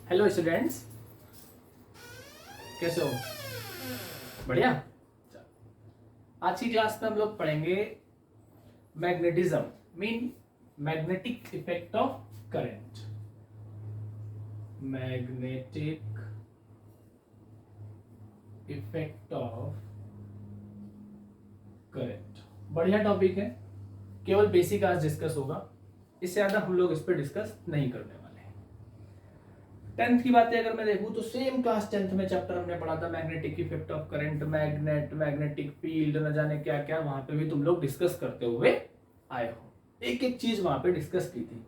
Hello students, कैसे हो? बढ़िया। आज की क्लास में हम लोग पढ़ेंगे magnetism, mean magnetic effect of current. Magnetic effect of current बढ़िया टॉपिक है। केवल बेसिक आज डिस्कस होगा, इससे ज्यादा हम लोग इस पर डिस्कस नहीं करने वाले हैं। 10th की बातें अगर मैं देखूं तो सेम क्लास 10th में चैप्टर हमने पढ़ा था magnetic effect of current, magnet, magnetic field, न जाने क्या क्या, वहां पे भी तुम लोग डिस्कस करते हुए आए हो। एक एक चीज वहां पे डिस्कस की थी।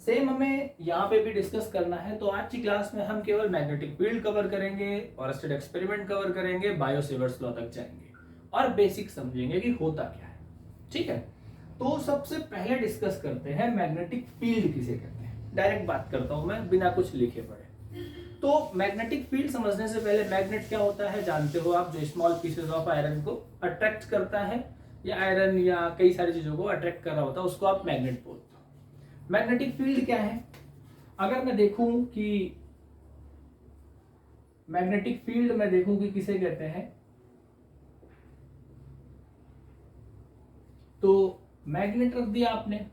सेम हमें यहाँ पे भी डिस्कस करना है। तो आज की क्लास में हम केवल मैग्नेटिक फील्ड कवर करेंगे, ऑरस्टेड एक्सपेरिमेंट कवर करेंगे, बायो-सेवर्ट्स लॉ तक जाएंगे और बेसिक समझेंगे कि होता क्या है। ठीक है, तो सबसे पहले डिस्कस करते हैं मैग्नेटिक फील्ड किसे कहते हैं। डायरेक्ट बात करता हूं मैं, बिना कुछ लिखे पढ़े। तो मैग्नेटिक फील्ड समझने से पहले मैग्नेट क्या होता है जानते हो आप? जो स्मॉल पीसेस ऑफ आयरन को अट्रैक्ट करता है, या आयरन या कई सारी चीजों को अट्रैक्ट कर रहा होता है, उसको आप मैग्नेट बोलते हो। मैग्नेटिक फील्ड क्या है? अगर मैं देखूं कि मैग्नेटिक फील्ड में देखूं कि किसे कहते हैं, तो मैग्नेट रख दिया आपने,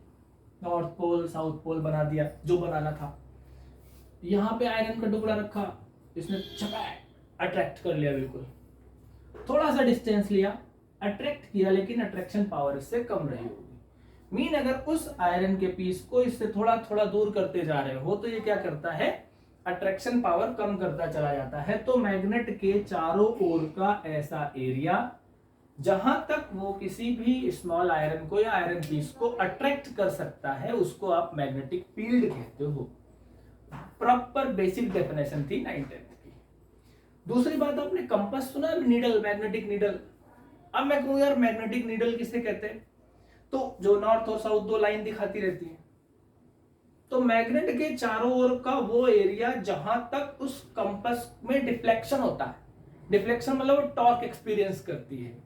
नॉर्थ पोल साउथ पोल बना दिया जो बनाना था। यहां पे आयरन का टुकड़ा रखा, इसने छपाक अट्रैक्ट कर लिया, बिल्कुल थोड़ा सा डिस्टेंस लिया, अट्रैक्ट किया, लेकिन अट्रैक्शन पावर इससे कम रही होगी। मीन अगर उस आयरन के पीस को इससे थोड़ा थोड़ा दूर करते जा रहे हो तो ये क्या करता है? अट्रैक्शन पावर कम करता चला जाता है। तो मैग्नेट के चारों ओर का ऐसा एरिया जहां तक वो किसी भी स्मॉल आयरन को या आयरन पीस को अट्रैक्ट कर सकता है, उसको आप मैग्नेटिक फील्ड कहते हो। प्रॉपर बेसिक डेफिनेशन थी 9th की। दूसरी बात, आपने कंपास सुना है? Needle, magnetic needle. अब मैं कहूं यार मैग्नेटिक नीडल किसे कहते हैं, तो जो नॉर्थ और साउथ दो लाइन दिखाती रहती है, तो मैग्नेट के चारों ओर का वो एरिया जहां तक उस कंपास में डिफ्लेक्शन होता है, डिफ्लेक्शन मतलब टॉर्क एक्सपीरियंस करती है,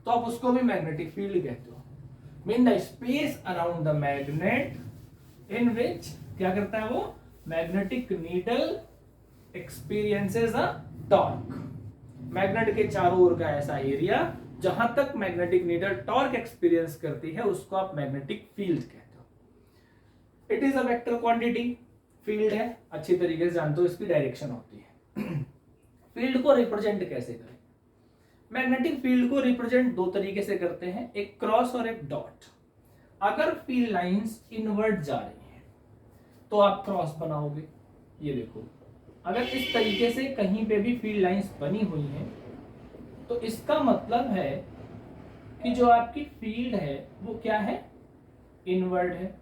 तो आप उसको भी मैग्नेटिक फील्ड कहते हो। Mean the space around the magnet in which क्या करता है वो? Magnetic needle experiences a torque. Magnet के चारों ओर का ऐसा एरिया जहां तक मैग्नेटिक नीडल टॉर्क एक्सपीरियंस करती है, उसको आप मैग्नेटिक फील्ड कहते हो। It is a vector quantity, field है, अच्छी तरीके से जानते हो इसकी डायरेक्शन होती है। फील्ड को रिप्रेजेंट कैसे करें? मैग्नेटिक फील्ड को रिप्रेजेंट दो तरीके से करते हैं, एक क्रॉस और एक डॉट। अगर फील्ड लाइंस इनवर्ट जा रही है तो आप क्रॉस बनाओगे। ये देखो, अगर इस तरीके से कहीं पे भी फील्ड लाइंस बनी हुई हैं तो इसका मतलब है कि जो आपकी फील्ड है वो क्या है? इनवर्ड है।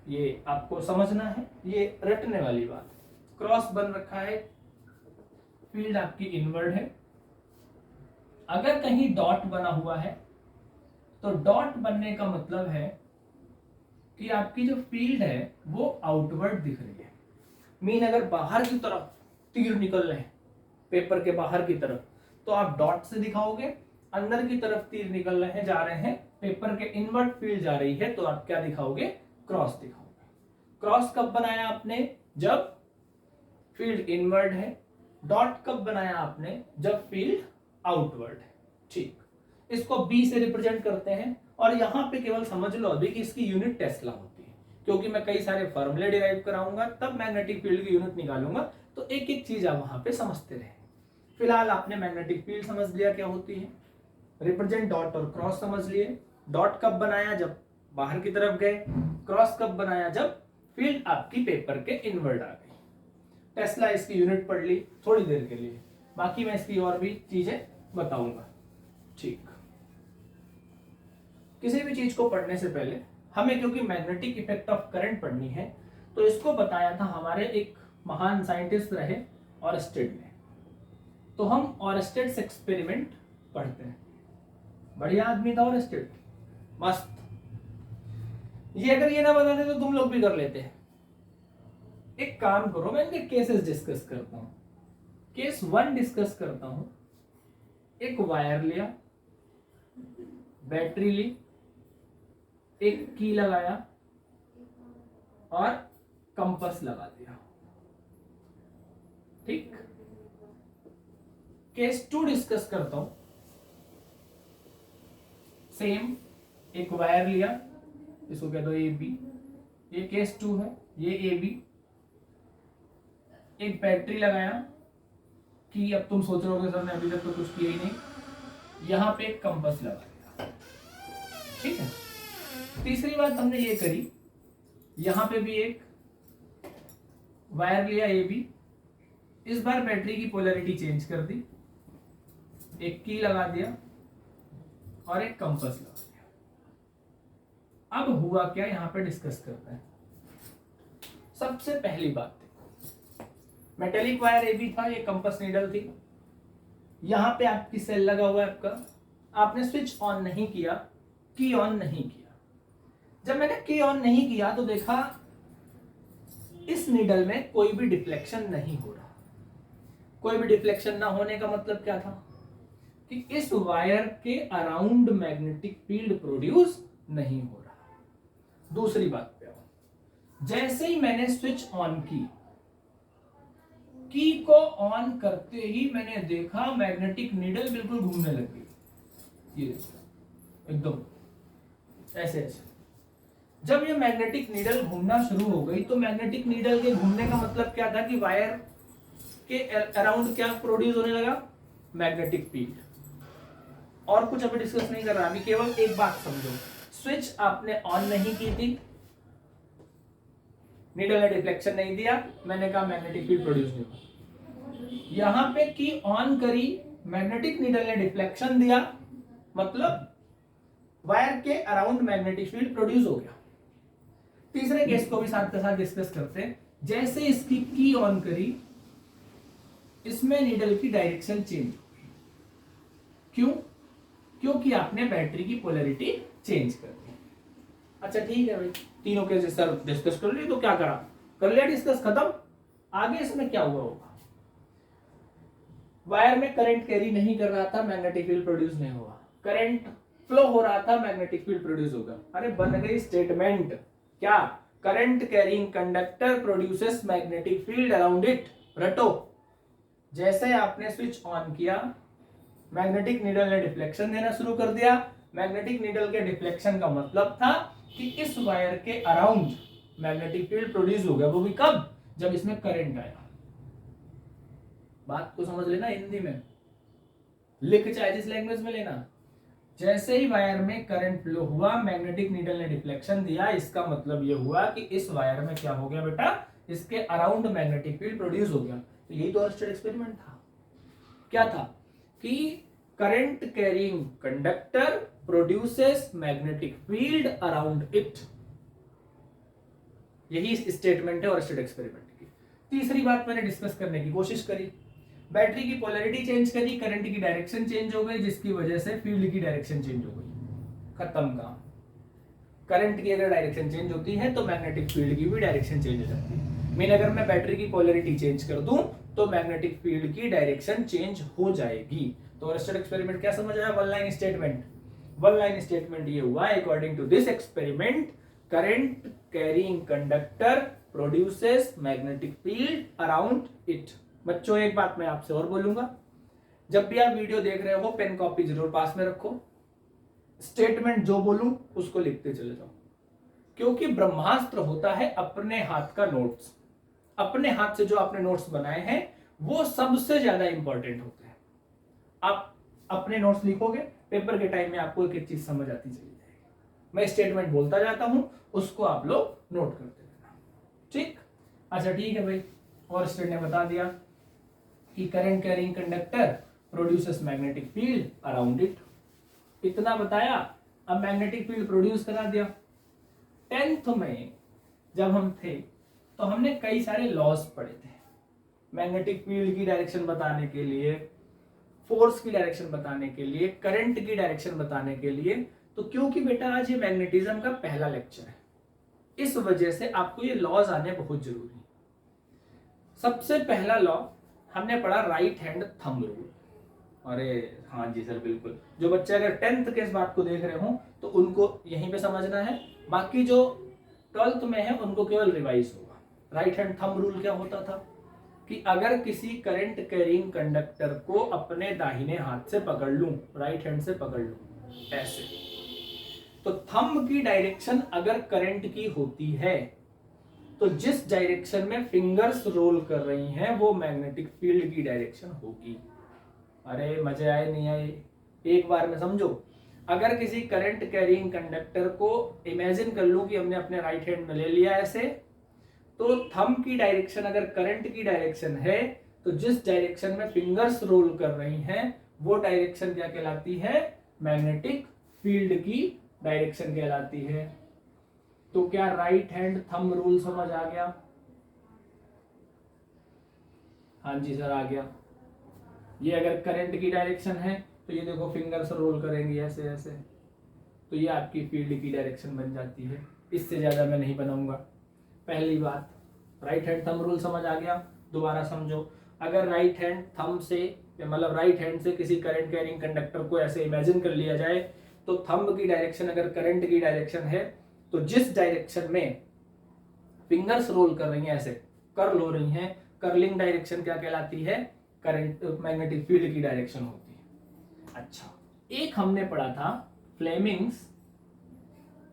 ये आपको समझना है, ये रटने वाली बात। क्रॉस बन रखा है, फील्ड आपकी इनवर्ड है। अगर कहीं डॉट बना हुआ है तो डॉट बनने का मतलब है कि आपकी जो फील्ड है वो आउटवर्ड दिख रही है। मीन अगर बाहर की तरफ तीर निकल रहे हैं, पेपर के बाहर की तरफ, तो आप डॉट से दिखाओगे। अंदर की तरफ तीर निकल रहे हैं, जा रहे हैं, पेपर के इनवर्ट फील्ड जा रही है, तो आप क्या दिखाओगे? क्रॉस दिखाओगे। क्रॉस कब बनाया आपने? जब फील्ड इनवर्ड है। डॉट कब बनाया आपने? जब फील्ड आउटवर्ड है। ठीक, इसको बी से रिप्रेजेंट करते हैं। और यहां पे केवल समझ लो अभी कि इसकी यूनिट टेस्ला होती है, क्योंकि मैं कई सारे फॉर्मूले डिराइव कराऊंगा, तब मैग्नेटिक फील्ड की यूनिट निकालूंगा, तो एक एक चीज आप वहां पे समझते रहे। फिलहाल आपने मैग्नेटिक फील्ड समझ लिया क्या होती है, रिप्रेजेंट डॉट और क्रॉस समझ लिए। डॉट कब बनाया? जब बाहर की तरफ गए। क्रॉस कब बनाया? जब फील्ड आपकी पेपर के इनवर्ड आ गई। टेस्ला इसकी यूनिट पढ़ ली थोड़ी देर के लिए, बाकी मैं इसकी और भी चीजें बताऊंगा। ठीक, किसी भी चीज को पढ़ने से पहले हमें, क्योंकि मैग्नेटिक इफेक्ट ऑफ करंट पढ़नी है, तो इसको बताया था हमारे एक महान साइंटिस्ट रहे ऑरस्टेड ने। तो हम ऑरस्टेड एक्सपेरिमेंट पढ़ते हैं। बढ़िया आदमी था ऑरस्टेड, मस्त। ये अगर ये ना बताते तो तुम लोग भी कर लेते। एक काम करो, मैं इनके केसेस डिस्कस करता हूं। केस 1 डिस्कस करता हूं। एक वायर लिया, बैटरी ली, एक की लगाया और कंपास लगा दिया। ठीक, केस 2 डिस्कस करता हूं। सेम एक वायर लिया, इसको कह दो ए बी, ये केस 2 है, ये ए बी। एक बैटरी लगाया कि अब तुम सोच रहे होगे सर ने अभी तक तो कुछ किया ही नहीं, यहां पे एक कंपास लगा दिया, ठीक है। तीसरी बात हमने ये करी, यहां पे भी एक वायर लिया ए बी, इस बार बैटरी की पोलैरिटी चेंज कर दी, एक की लगा दिया और एक कंपास लगा दिया। अब हुआ क्या, यहां पे डिस्कस करते हैं। सबसे पहली बात, मेटेलिक वायर ए बी था, ये कंपास नीडल थी, यहां पे आपकी सेल लगा हुआ है आपका, आपने स्विच ऑन नहीं किया, की ऑन नहीं किया। जब मैंने की ऑन नहीं किया तो देखा इस नीडल में कोई भी डिफ्लेक्शन नहीं हो रहा। कोई भी डिफ्लेक्शन ना होने का मतलब क्या था कि इस वायर के अराउंड मैग्नेटिक फील्ड प्रोड्यूस नहीं हो रहा। दूसरी बात पे आओ, जैसे ही मैंने स्विच ऑन की को ऑन करते ही मैंने देखा मैग्नेटिक नीडल बिल्कुल घूमने लग गई, ये एकदम ऐसे ऐसे। जब ये मैग्नेटिक नीडल घूमना शुरू हो गई तो मैग्नेटिक नीडल के घूमने का मतलब क्या था कि वायर के अराउंड क्या प्रोड्यूस होने लगा, मैग्नेटिक फील्ड। और कुछ अभी डिस्कस नहीं कर रहा, अभी केवल एक बात समझो, स्विच आपने ऑन नहीं की थी, नीडल ने डिफ्लेक्शन नहीं दिया, मैंने कहा मैग्नेटिक फील्ड प्रोड्यूस नहीं हुआ। यहां पे की ऑन करी, मैग्नेटिक नीडल ने डिफ्लेक्शन दिया, मतलब वायर के अराउंड मैग्नेटिक फील्ड प्रोड्यूस हो गया। तीसरे केस को भी साथ के साथ डिस्कस करते हैं। जैसे इसकी की ऑन करी, इसमें नीडल की डायरेक्शन चेंज हो गई। क्यों? क्योंकि आपने बैटरी की पोलैरिटी चेंज कर दी। अच्छा ठीक है भाई, तीनों केसेस सर डिस्कस कर लिए, तो क्या करा, कर लिया डिस्कस, खत्म। आगे इसमें क्या हुआ होगा, वायर में करंट कैरी नहीं कर रहा था, मैग्नेटिक फील्ड प्रोड्यूस नहीं हुआ, करंट फ्लो हो रहा था, मैग्नेटिक फील्ड प्रोड्यूस होगा। अरे बन गई स्टेटमेंट, क्या, current carrying conductor produces magnetic field around it. रटो, जैसे आपने स्विच ऑन किया, मैग्नेटिक नीडल ने डिफ्लेक्शन देना शुरू कर दिया। मैग्नेटिक नीडल के डिफ्लेक्शन का मतलब था कि इस वायर के अराउंड मैग्नेटिक फील्ड प्रोड्यूस हो गया। वो भी कब, जब इसमें करंट आया। बात को समझ लेना, हिंदी में लिख चाहे जिस लैंग्वेज में लेना। जैसे ही वायर में करंट फ्लो हुआ, मैग्नेटिक नीडल ने डिफ्लेक्शन दिया, इसका मतलब यह हुआ कि इस वायर में क्या हो गया बेटा, इसके अराउंड मैग्नेटिक फील्ड प्रोड्यूस हो गया। तो यही तो अर्स्टेड एक्सपेरिमेंट था। क्या था कि current carrying conductor produces magnetic field around it. यही स्टेटमेंट है अर्स्टेड एक्सपेरिमेंट की। तीसरी बात मैंने डिस्कस करने की कोशिश करी, बैटरी की पोलैरिटी चेंज करी, करंट की डायरेक्शन चेंज हो गई, जिसकी वजह से फील्ड की डायरेक्शन चेंज हो गई। खत्म काम। करंट की अगर डायरेक्शन चेंज होती है तो मैग्नेटिक फील्ड की भी डायरेक्शन चेंज हो जाती है। मीन अगर मैं बैटरी की पोलैरिटी चेंज कर दूं तो मैग्नेटिक फील्ड की डायरेक्शन चेंज हो जाएगी। तो अर्स्टेड एक्सपेरिमेंट क्या समझ आया, one line statement. One line statement ये हुआ, according to this experiment current carrying conductor produces magnetic field around it. बच्चों एक बात मैं आपसे और बोलूंगा, जब भी आप वीडियो देख रहे हो पेन कॉपी जरूर पास में रखो, स्टेटमेंट जो बोलूं उसको लिखते चले जाओ, क्योंकि ब्रह्मास्त्र होता है अपने हाथ का नोट्स। अपने हाथ से जो आपने नोट्स बनाए हैं वो सबसे ज्यादा इंपॉर्टेंट होते हैं। आप अपने नोट्स लिखोगे, पेपर के टाइम में आपको एक एक चीज समझ आती चली जाएगी। मैं स्टेटमेंट बोलता जाता हूं, उसको आप लोग नोट करते रहना, ठीक। अच्छा ठीक है भाई, और स्टेट ने बता दिया कि current carrying conductor produces magnetic field around it. इतना बताया, अब मैग्नेटिक फील्ड प्रोड्यूस करा दिया। 10th में जब हम थे तो हमने कई सारे लॉज पढ़े थे मैग्नेटिक फील्ड की डायरेक्शन बताने के लिए, फोर्स की डायरेक्शन बताने के लिए, करंट की डायरेक्शन बताने के लिए। तो क्योंकि बेटा आज ये मैग्नेटिज्म का पहला लेक्चर है, इस वजह से आपको ये लॉज आने बहुत जरूरी है। सबसे पहला लॉ हमने पढ़ा राइट हैंड थंब रूल। अरे हाँ जी सर बिल्कुल, जो बच्चे अगर 10th के इस बात को देख रहे हो तो उनको यहीं पे समझना है, बाकी जो 12th में है उनको केवल रिवाइज होगा। राइट हैंड थंब रूल क्या होता था कि अगर किसी करंट कैरिंग कंडक्टर को अपने दाहिने हाथ से पकड़ लूं, राइट हैंड से पकड़ लूं ऐसे, तो थंब की डायरेक्शन अगर करंट की होती है तो जिस डायरेक्शन में फिंगर्स रोल कर रही हैं वो मैग्नेटिक फील्ड की डायरेक्शन होगी। अरे मजे आए नहीं आए, एक बार में समझो। अगर किसी करंट कैरिंग कंडक्टर को इमेजिन कर लूं कि हमने अपने राइट हैंड में ले लिया ऐसे, तो थंब की डायरेक्शन अगर करंट की डायरेक्शन है तो जिस डायरेक्शन में फिंगर्स रोल कर रही हैं वो डायरेक्शन क्या कहलाती है? मैग्नेटिक फील्ड की डायरेक्शन कहलाती है। तो क्या राइट हैंड थंब रूल समझ आ गया? हाँ जी सर आ गया। ये अगर करंट की डायरेक्शन है तो ये देखो फिंगर्स रोल करेंगे ऐसे ऐसे, तो ये आपकी फील्ड की डायरेक्शन बन जाती है। इससे ज्यादा मैं नहीं बनाऊंगा। पहली बात, राइट हैंड थंब रूल समझ आ गया। दोबारा समझो, अगर राइट हैंड थंब से मतलब राइट हैंड से किसी करंट कैरिंग कंडक्टर को ऐसे इमेजिन कर लिया जाए तो थंब की डायरेक्शन अगर करंट की डायरेक्शन है तो जिस डायरेक्शन में फिंगर्स रोल कर रही हैं ऐसे कर्ल हो रही हैं, कर्लिंग डायरेक्शन क्या कहलाती है? करंट मैग्नेटिक फील्ड की डायरेक्शन होती है। अच्छा, एक हमने पढ़ा था फ्लेमिंग्स,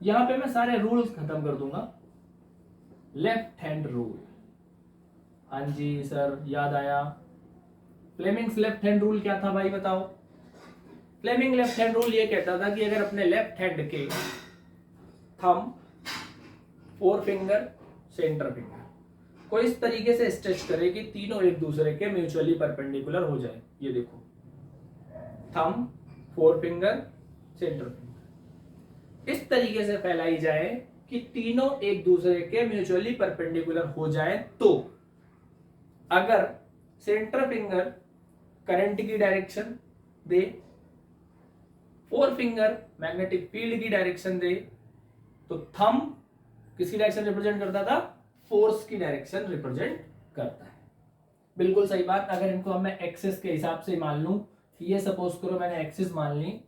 यहां पे मैं सारे रूल्स खत्म कर दूंगा। लेफ्ट हैंड रूल, हाँ जी सर याद आया। फ्लेमिंग्स लेफ्ट हैंड रूल क्या था भाई बताओ? फ्लेमिंग लेफ्ट हैंड रूल ये कहता था कि अगर अपने लेफ्ट हैंड के thumb, four finger, centre finger को इस तरीके से स्ट्रेच करे कि तीनों एक दूसरे के म्यूचुअली परपेंडिकुलर हो जाए। ये देखो, thumb, four finger, centre finger इस तरीके से फैलाई जाए कि तीनों एक दूसरे के म्यूचुअली परपेंडिकुलर हो जाए, तो अगर सेंटर फिंगर करंट की डायरेक्शन दे, फोर फिंगर मैग्नेटिक फील्ड की डायरेक्शन दे, तो थंब किसकी डायरेक्शन रिप्रेजेंट करता था? फोर्स की डायरेक्शन रिप्रेजेंट करता है। बिल्कुल सही बात। अगर इनको मैं एक्सिस के हिसाब से मान लूं, ये सपोज करो मैंने एक्सिस मान ली,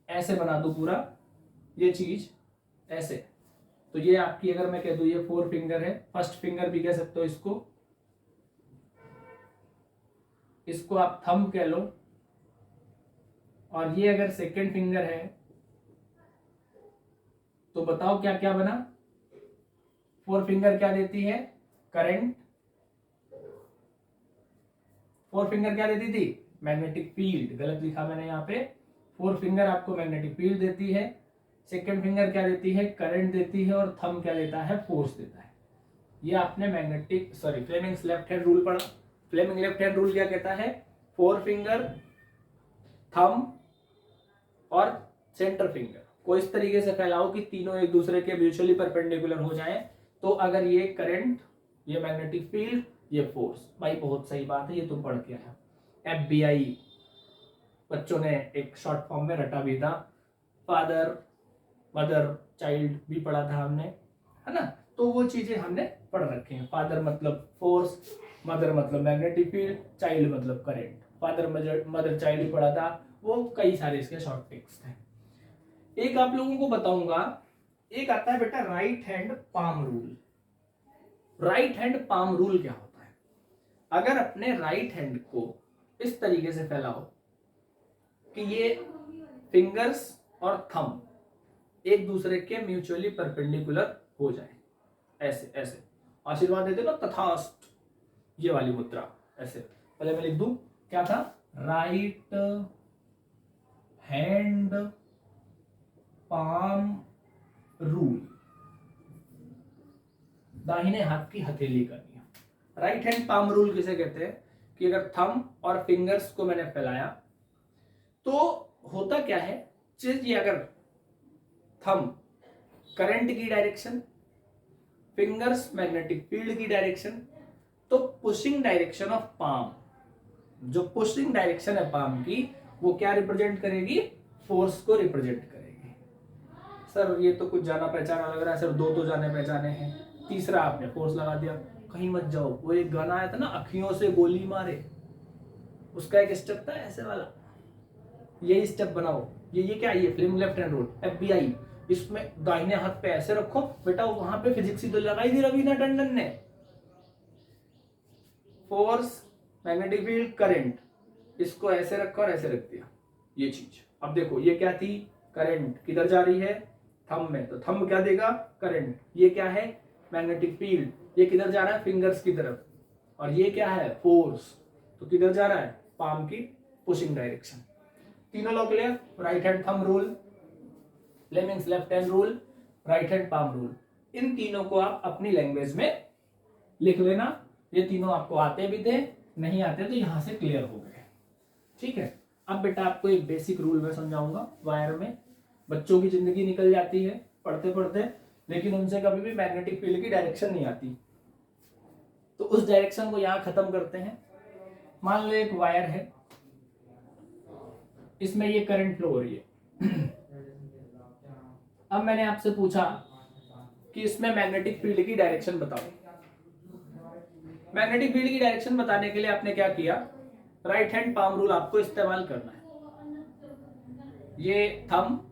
ऐसे बना दूं पूरा ये चीज ऐसे, तो ये आपकी अगर मैं कह दूं ये फोर फिंगर है, फर्स्ट फिंगर भी कह सकते हो इसको आप थंब कह लो, और ये अगर सेकंड फिंगर है तो बताओ क्या क्या बना? फोर फिंगर क्या देती है? करंट। फोर फिंगर क्या देती थी? Magnetic field. गलत लिखा मैंने यहाँ पे, फोर फिंगर आपको मैग्नेटिक फील्ड देती है, सेकंड फिंगर क्या देती है? करंट देती है, और थंब क्या देता है? फोर्स देता है। ये आपने फ्लेमिंग्स लेफ्ट हैंड रूल पढ़ा। फ्लेमिंग लेफ्ट हैंड रूल क्या कहता है? फोर फिंगर, थंब और सेंटर फिंगर को इस तरीके से फैलाओ कि तीनों एक दूसरे के म्यूचुअली परपेंडिकुलर हो जाएं, तो अगर ये करंट, ये मैग्नेटिक फील्ड, ये फोर्स। भाई बहुत सही बात है, ये तुम पढ़ के आया। FBI बच्चों ने एक शॉर्ट फॉर्म में रटा भी था, फादर मदर चाइल्ड भी पढ़ा था हमने, है ना? तो वो चीजें हमने पढ़ रखे हैं। फादर मतलब फोर्स, मदर मतलब मैग्नेटिक फील्ड, चाइल्ड मतलब करंट। फादर मदर चाइल्ड भी पढ़ा था, वो कई सारे इसके शॉर्ट ट्रिक्स थे। एक आप लोगों को बताऊंगा, एक आता है बेटा right hand palm rule. Right hand palm rule क्या होता है? अगर अपने राइट हैंड को इस तरीके से फैलाओ कि ये फिंगर्स और थंब एक दूसरे के म्यूचुअली परपेंडिकुलर हो जाए, ऐसे ऐसे आशीर्वाद देते ना, तथास्तु, ये वाली मुद्रा ऐसे। पहले मैं लिख दूं क्या था? राइट हैंड पाम रूल, दाहिने हाथ की हथेली करनी है। राइट हैंड पाम रूल किसे कहते हैं? कि अगर थंब और फिंगर्स को मैंने फैलाया तो होता क्या है, ये अगर थंब करंट की डायरेक्शन, फिंगर्स मैग्नेटिक फील्ड की डायरेक्शन, तो पुशिंग डायरेक्शन ऑफ पाम, जो पुशिंग डायरेक्शन है पाम की, वो क्या रिप्रेजेंट करेगी? फोर्स को रिप्रेजेंट करेगी। सर ये तो कुछ जाना पहचाना लग रहा है, सिर्फ दो तो जाने पहचाने हैं, तीसरा आपने फोर्स लगा दिया। कहीं मत जाओ, वो एक गाना आया था ना, अखियों से गोली मारे, उसका एक स्टेप था ऐसे वाला, यही स्टेप बनाओ। ये क्या? ये Fleming left hand rule, FBI। इसमें दाहिने हाथ पे ऐसे रखो बेटा, वहां पे फिजिक्स ही तो लगाई थी रवीना टंडन ने। फोर्स, मैग्नेटिक फील्ड, करंट, इसको ऐसे रखा और ऐसे रख दिया ये चीज। अब देखो ये क्या थी, करंट किधर जा रही है, थंब में, तो थंब क्या देगा, करंट। ये क्या है, मैग्नेटिक फील्ड, ये किधर जा रहा है, फिंगर्स की तरफ। और ये क्या है, फोर्स, तो किधर जा रहा है, पाम की पुशिंग डायरेक्शन। तीनों law clear. Right hand thumb rule, Fleming's left hand rule, right hand palm rule, इन तीनों को आप अपनी लैंग्वेज में लिख लेना। ये तीनों आपको आते भी थे, नहीं आते तो यहां से क्लियर हो गए। ठीक है, अब बेटा आपको एक बेसिक रूल में समझाऊंगा। वायर में बच्चों की जिंदगी निकल जाती है पढ़ते पढ़ते, लेकिन उनसे कभी भी मैग्नेटिक फील्ड की डायरेक्शन नहीं आती। तो उस डायरेक्शन को यहां खत्म करते हैं। मान लो एक वायर है, इसमें ये करंट फ्लो हो रही है। अब मैंने आपसे पूछा कि इसमें मैग्नेटिक फील्ड की डायरेक्शन बताओ। मैग्नेटिक फील्ड की डायरेक्शन बताने के लिए आपने क्या किया, राइट हैंड पाम रूल आपको इस्तेमाल करना है। ये थंब,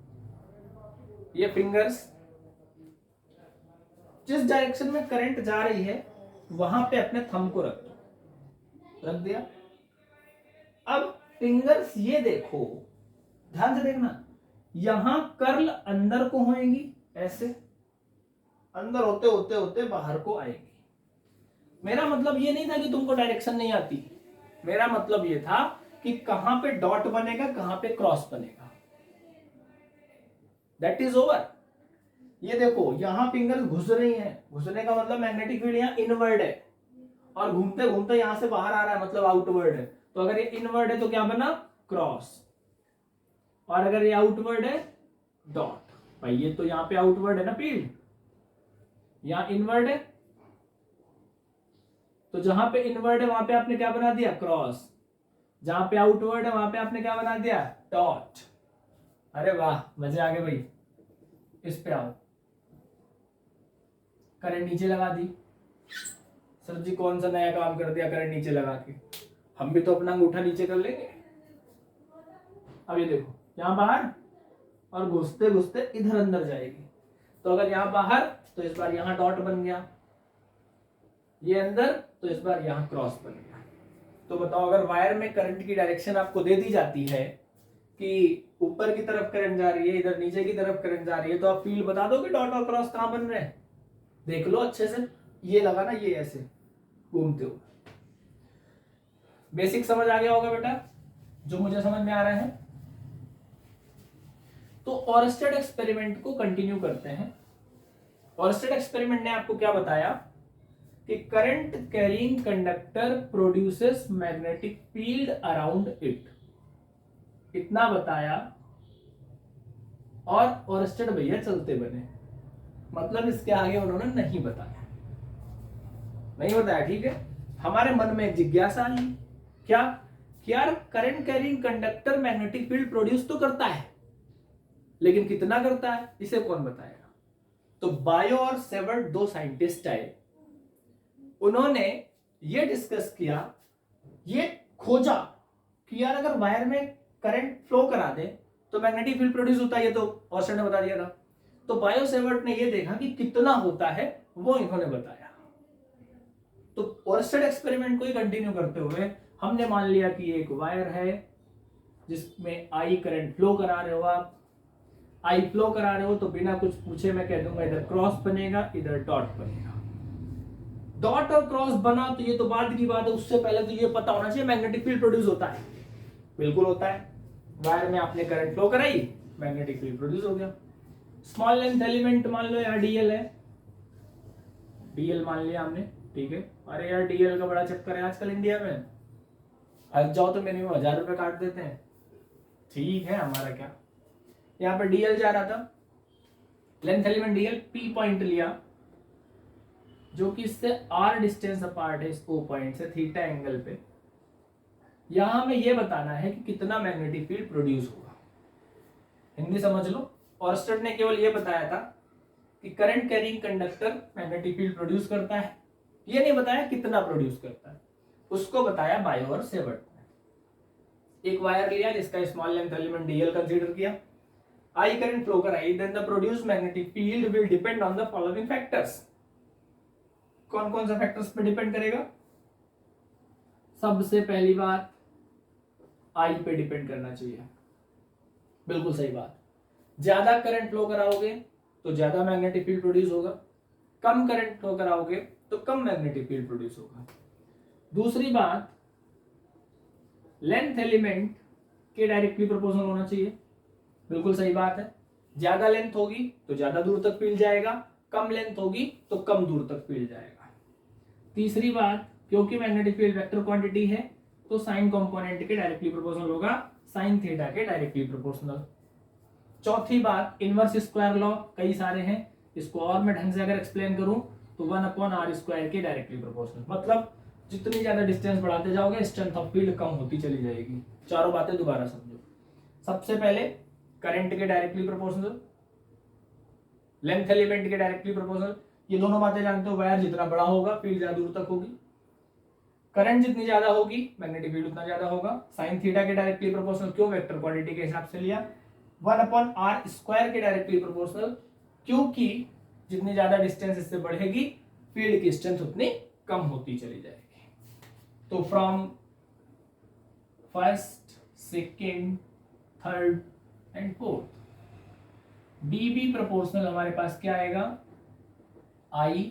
ये फिंगर्स, जिस डायरेक्शन में करंट जा रही है वहां पे अपने थंब को रख दिया। अब फिंगर्स ये देखो, ध्यान से देखना, यहां कर्ल अंदर को होएंगी, ऐसे अंदर होते होते होते बाहर को आएगी। मेरा मतलब ये नहीं था कि तुमको डायरेक्शन नहीं आती, मेरा मतलब ये था कि कहां पे डॉट बनेगा, कहां पे क्रॉस बनेगा। That is over. ये देखो यहां फिंगर्स घुस रही हैं, घुसने का मतलब मैग्नेटिक फील्ड यहां इनवर्ड है, और घूमते घूमते यहां से बाहर आ रहा है मतलब आउटवर्ड है। तो अगर ये इनवर्ड है तो क्या बना, क्रॉस, और अगर ये आउटवर्ड है डॉट। भाई ये तो यहां पे आउटवर्ड है ना फील्ड, यहां इनवर्ड है, तो जहां पे इनवर्ड है वहां पे आपने क्या बना दिया, क्रॉस। जहां पे आउटवर्ड है वहां पे आपने क्या बना दिया, डॉट। अरे वाह, मजे आ गए भाई। इस पे आओ, करंट नीचे लगा दी। सर जी कौन सा नया काम कर दिया करंट नीचे लगा के, हम भी तो अपना अंगूठा नीचे कर लेंगे। अब ये देखो यहां बाहर, और घुसते घुसते इधर अंदर जाएगी। तो अगर यहां बाहर तो इस बार यहां डॉट बन गया, ये अंदर तो इस बार यहां क्रॉस बन गया। तो बताओ अगर वायर में करंट की डायरेक्शन आपको दे दी जाती है कि ऊपर की तरफ करंट जा रही है, इधर नीचे की तरफ करंट जा रही है, तो आप फील्ड बता दो कि डॉट और क्रॉस कहां बन रहे हैं। देख लो अच्छे से, ये लगा ना, ये ऐसे घूमते हुए। बेसिक समझ आ गया होगा बेटा, जो मुझे समझ में आ रहा है। तो ऑरस्टेड एक्सपेरिमेंट को कंटिन्यू करते हैं। ऑरस्टेड एक्सपेरिमेंट ने आपको क्या बताया कि current carrying conductor produces magnetic field around it, इतना बताया। और ऑरस्टेड भैया चलते बने, मतलब इसके आगे उन्होंने नहीं बताया, नहीं बताया। ठीक है, हमारे मन में एक जिज्ञासा आई, क्या कि यार current carrying conductor magnetic field produce तो करता है, लेकिन कितना करता है इसे कौन बताएगा। तो बायो और सेवर्ट दो साइंटिस्ट आए, उन्होंने ये डिस्कस किया, ये खोजा कि यार अगर वायर में करंट फ्लो करा दे तो मैग्नेटिक फील्ड प्रोड्यूस होता है, ये तो ऑरस्टेड ने बता दिया था। तो बायो सेवर्ट ने ये देखा कि कितना होता है, वो इन्होंने बताया। तो ऑरस्टेड एक्सपेरिमेंट को ही कंटिन्यू करते हुए हमने मान लिया कि ये एक वायर है जिसमें आई करंट फ्लो करा रहे हो आप। आई फ्लो करा रहे हो तो बिना कुछ पूछे मैं कह दूंगा इधर क्रॉस बनेगा, इधर डॉट बनेगा। डॉट और क्रॉस बना तो ये तो बाद की बात है, उससे पहले तो ये पता होना चाहिए मैग्नेटिक फील्ड प्रोड्यूस होता है। बिल्कुल होता है, वायर में आपने करंट फ्लो कराई, मैग्नेटिक फील्ड प्रोड्यूस हो गया। स्मॉल लेंथ एलिमेंट मान लो यार डीएल है, डीएल मान लिया हमने, ठीक है। अरे यार डीएल का बड़ा चक्कर है आजकल इंडिया में, हज जाओ तो मिनिमम 1000 रुपए काट देते हैं। ठीक है, हमारा क्या, यहाँ पर डीएल जा रहा था, length element DL, P point लिया जो कि इससे आर डिस्टेंस अपार्ट है इस ओ पॉइंट से थीटा एंगल पे। यहां हमें यह बताना है कि कितना मैग्नेटिक फील्ड प्रोड्यूस होगा। हिंदी समझ लो, ऑरस्टेड ने केवल यह बताया था कि current carrying conductor magnetic field produce करता है, ये नहीं बताया कितना प्रोड्यूस करता है, उसको बताया बायो और सेवर्ट ने। एक वायर लिया जिसका small length element DL consider किया, आई करंट फ्लो कराई, then the produced magnetic field will depend on the following factors. कौन कौन सा फैक्टर्स पे डिपेंड करेगा, सबसे पहली बात, आई पे डिपेंड करना चाहिए। बिल्कुल सही बात। ज्यादा करंट फ्लो कराओगे तो ज्यादा मैग्नेटिक फील्ड प्रोड्यूस होगा, कम करंट फ्लो कराओगे तो कम मैग्नेटिक फील्ड प्रोड्यूस होगा। दूसरी बात, लेंथ एलिमेंट के डायरेक्टली प्रोपोर्शनल होना चाहिए। बिल्कुल सही बात है। ज्यादा लेंथ होगी तो ज्यादा दूर तक फील्ड जाएगा, कम लेंथ होगी तो कम दूर तक फील्ड जाएगा। तीसरी बात, क्योंकि मैग्नेटिक फील्ड वेक्टर क्वांटिटी है तो साइन कंपोनेंट के डायरेक्टली प्रोपोर्शनल होगा साइन थीटा के डायरेक्टली प्रोपोर्शनल। चौथी बात, इनवर्स स्क्वायर लॉ कई सारे हैं, इसको और मैं ढंग से अगर एक्सप्लेन करूं तो 1/r² के डायरेक्टली प्रोपोर्शनल। मतलब जितनी ज्यादा डिस्टेंस बढ़ाते जाओगे स्ट्रेंथ ऑफ फील्ड कम होती चली जाएगी। चारों बातें दोबारा समझो। सबसे पहले करंट के डायरेक्टली प्रोपोर्शनल, लेंथ एलिमेंट के डायरेक्टली प्रोपोर्शनल। ये दोनों बातें जानते हो, वायर जितना बड़ा होगा फील्ड ज्यादा दूर तक होगी, करंट जितनी ज्यादा होगी मैग्नेटिक फील्ड उतना ज्यादा होगा। साइन थीटा के डायरेक्टली प्रोपोर्शनल क्यों? वेक्टर क्वांटिटी के हिसाब से लिया। 1/r² के डायरेक्टली प्रोपोर्शनल क्योंकि जितनी ज्यादा डिस्टेंस इससे बढ़ेगी फील्ड की स्ट्रेंथ उतनी कम होती चली जाएगी। तो from first, second, third and fourth dB proportional हमारे पास क्या आएगा? आई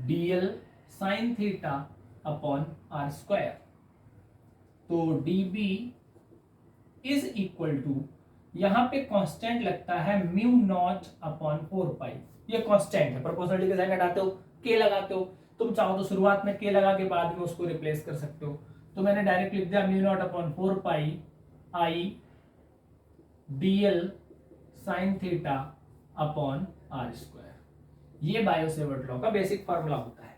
dl sine theta upon r²। तो dB इज इक्वल टू, यहां पे कांस्टेंट लगता है μ0/4π। ये कांस्टेंट है, प्रोपोर्शनलिटी के साइन हटाते हो k लगाते हो, तुम चाहो तो शुरुआत में k लगा के बाद में उसको रिप्लेस कर सकते हो। तो मैंने डायरेक्ट लिख दिया μ0/4π I dl sine theta upon r²। ये बायो सेवर्ट लॉ का बेसिक फार्मूला होता है।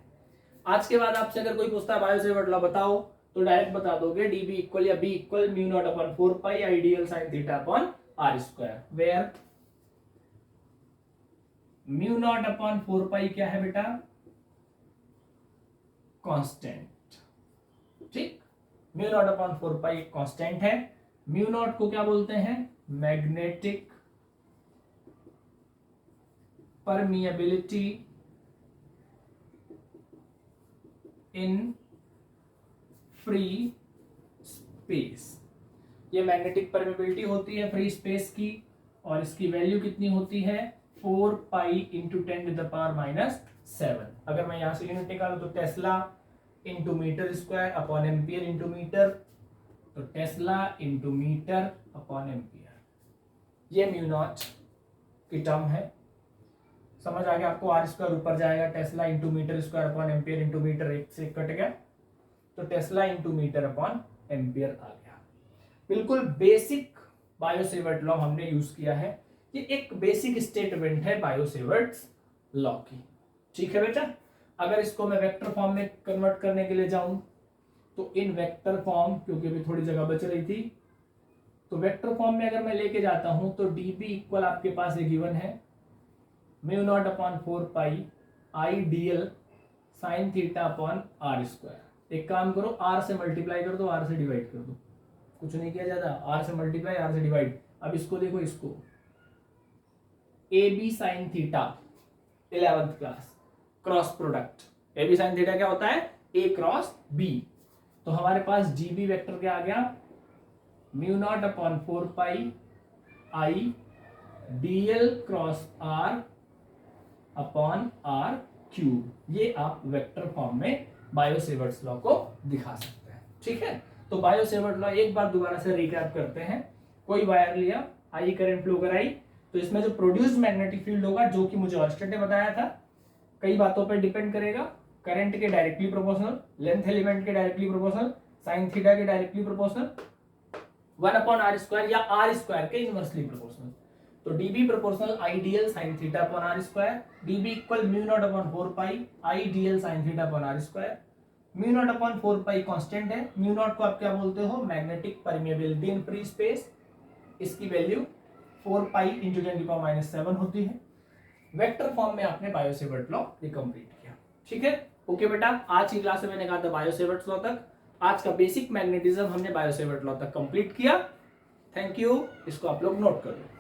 आज के बाद आपसे अगर कोई पूछता है बायो सेवर्ट लॉ बताओ तो डायरेक्ट बता दोगे dB इक्वल या B equal μ0/4π I dl sine theta upon r², where μ0/4π क्या है बेटा? कांस्टेंट। ठीक, μ0/4π कांस्टेंट है। μ0 को क्या बोलते हैं? Magnetic permeability in free space. ये मैग्नेटिक परमिएबिलिटी होती है फ्री स्पेस की, और इसकी वैल्यू कितनी होती है? 4π × 10⁻⁷। अगर मैं यहां से यूनिट निकालूं तो tesla into metre square upon ampere into metre, तो tesla into metre upon ampere. ये μ0 की टर्म है। समझ आ गया आपको? r² ऊपर जाएगा, tesla into metre square upon ampere into metre, एक से कट गया तो tesla into metre upon ampere आ गया। बिल्कुल बेसिक बायो सेवर्ट लॉ हमने यूज किया है। ये एक बेसिक स्टेटमेंट है बायो सेवर्ट्स लॉ की। ठीक है बेटा, अगर इसको मैं वेक्टर फॉर्म में कन्वर्ट करने के लिए जाऊं तो इन वेक्टर फॉर्म, क्योंकि अभी थोड़ी जगह बच रही थी, तो वेक्टर फॉर्म में अगर मैं लेके जाता हूं तो dB इक्वल आपके पास ये गिवन है μ0/4π I dl sine theta upon r²। एक काम करो, r से मल्टीप्लाई कर दो, r से डिवाइड कर दो, कुछ नहीं किया जाता, r से मल्टीप्लाई r से डिवाइड। अब इसको देखो, इसको ab sine theta 11th class cross product, ab sine theta क्या होता है? a cross b। तो हमारे पास gb वेक्टर क्या आ गया? μ0/4π I dl cross r upon r³। ये आप वेक्टर फॉर्म में बायो सेवर्ट्स लॉ को दिखा सकते हैं। ठीक है, तो बायो सेवर्ट लॉ एक बार दोबारा से रिकैप करते हैं। कोई वायर लिया, आई करंट फ्लो कराई, तो इसमें जो प्रोड्यूस्ड मैग्नेटिक फील्ड होगा, जो कि मुझे ऑर्स्टेड ने बताया था, कई बातों पर डिपेंड करेगा। करंट के डायरेक्टली प्रोपोर्शनल, लेंथ एलिमेंट के डायरेक्टली प्रोपोर्शनल, साइन थीटा के डायरेक्टली प्रोपोर्शनल, 1/r² या r² के इनवर्सली प्रोपोर्शनल। तो dB proportional I dl sine theta upon r², dB equal μ0/4π I dl sine theta upon r²। μ0/4π constant है, μ0 को आप क्या बोलते हो? Magnetic permeability in free space. इसकी वैल्यू 4π × 10⁻⁷ होती है। वेक्टर फॉर्म में आपने बायो सेवर्ट लॉ ये कंप्लीट किया। ठीक है, ओके बेटा, आज की क्लास में मैंने कहा था बायो सेवर्ट लॉ तक। आज का बेसिक मैग्नेटिज्म हमने बायो सेवर्ट लॉ तक कंप्लीट किया। थैंक यू, इसको आप लोग नोट कर लो।